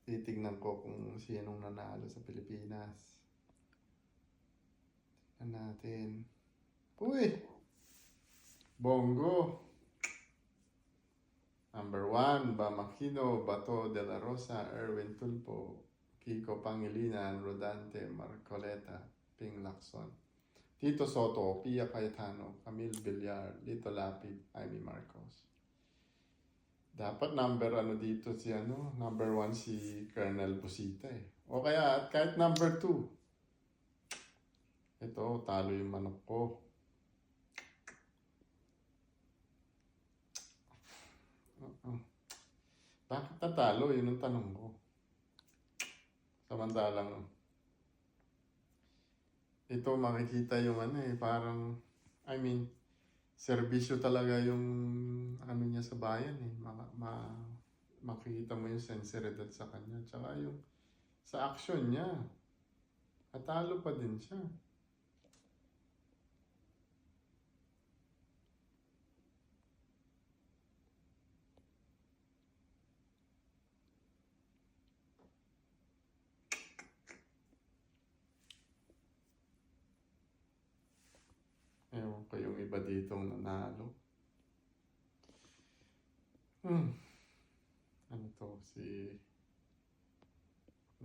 Titignan ko kung sinong nanalo sa Pilipinas. Tignan natin. Uy! Bongo! Number 1, Bamakino, Bato de la Rosa, Erwin Tulpo, Kiko Pangilinan, Rodante, Marcoleta, Ping Lacson, Tito Soto, Pia Cayetano, Camille Villar, Lito Lapid, Amy Marcos. Dapat number dito si number 1 si Colonel Busita eh. O kaya kahit number 2. Ito, talo yung manok ko. Bakit natalo? Yun ang tanong ko. Samantalang ito makikita yung parang, serbisyo talaga yung niya sa bayan eh. Makikita mo yung sinseridad sa kanya. Tsaka yung sa action niya. Natalo pa din siya. Ewan ko yung iba ditong nanalo. Ano to?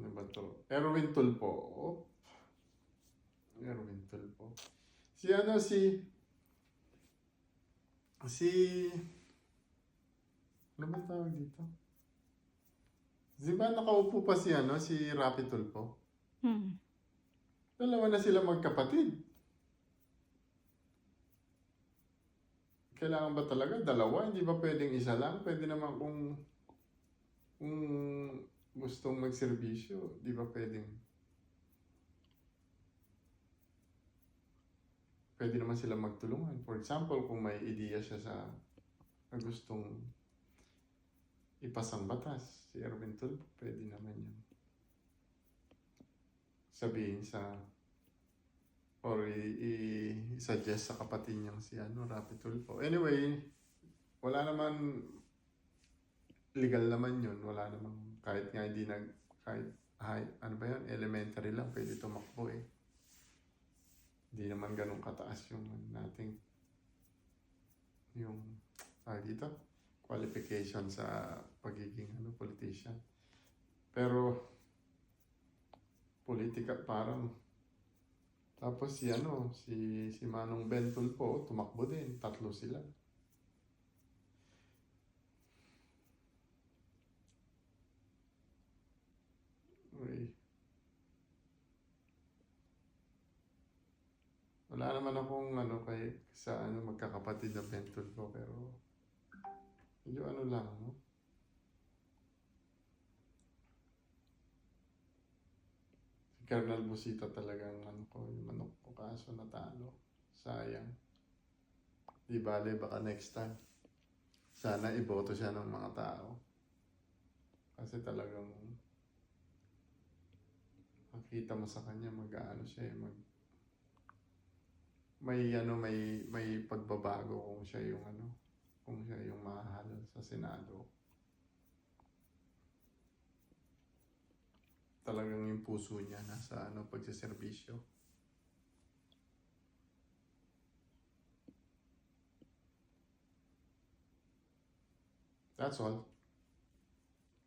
Ano ba to? Erwin Tulpo. Erwin Tulpo. Si ano ba tawag dito? Di ba nakaupo pa si Rapi Tulpo? Dalawa na sila magkapatid. Kailangan ba talaga dalawa? Hindi ba pwedeng isa lang? Pwede naman kung gustong magserbisyo, di ba pwede naman sila magtulungan. For example, kung may ideya siya na gustong ipasang batas, si Erwin Tulfo, pwede naman yan. Sabihin or i-suggest sa kapatid niyang si Rapi Tulfo. Anyway, wala naman, legal naman yun. Wala naman, kahit nga hindi elementary lang, pwede tumakbo eh. Hindi naman ganun kataas yung dito, qualification sa pagiging politician. Pero, politika parang, tapos si Manong Ben Tulfo, tumakbo din. 3 sila. Uy. Wala naman akong magkakapatid na Ben Tulfo, pero medyo lang, no? Si Colonel Busita talagang yung manok ko, kaso natalo. Sayang. Di bale, baka next time. Sana iboto siya ng mga tao. Kasi talagang makita mo sa kanya siya may pagbabago kung siya yung mahal sa Senado. Talagang yung puso niya nasa pagsiservisyo. That's all.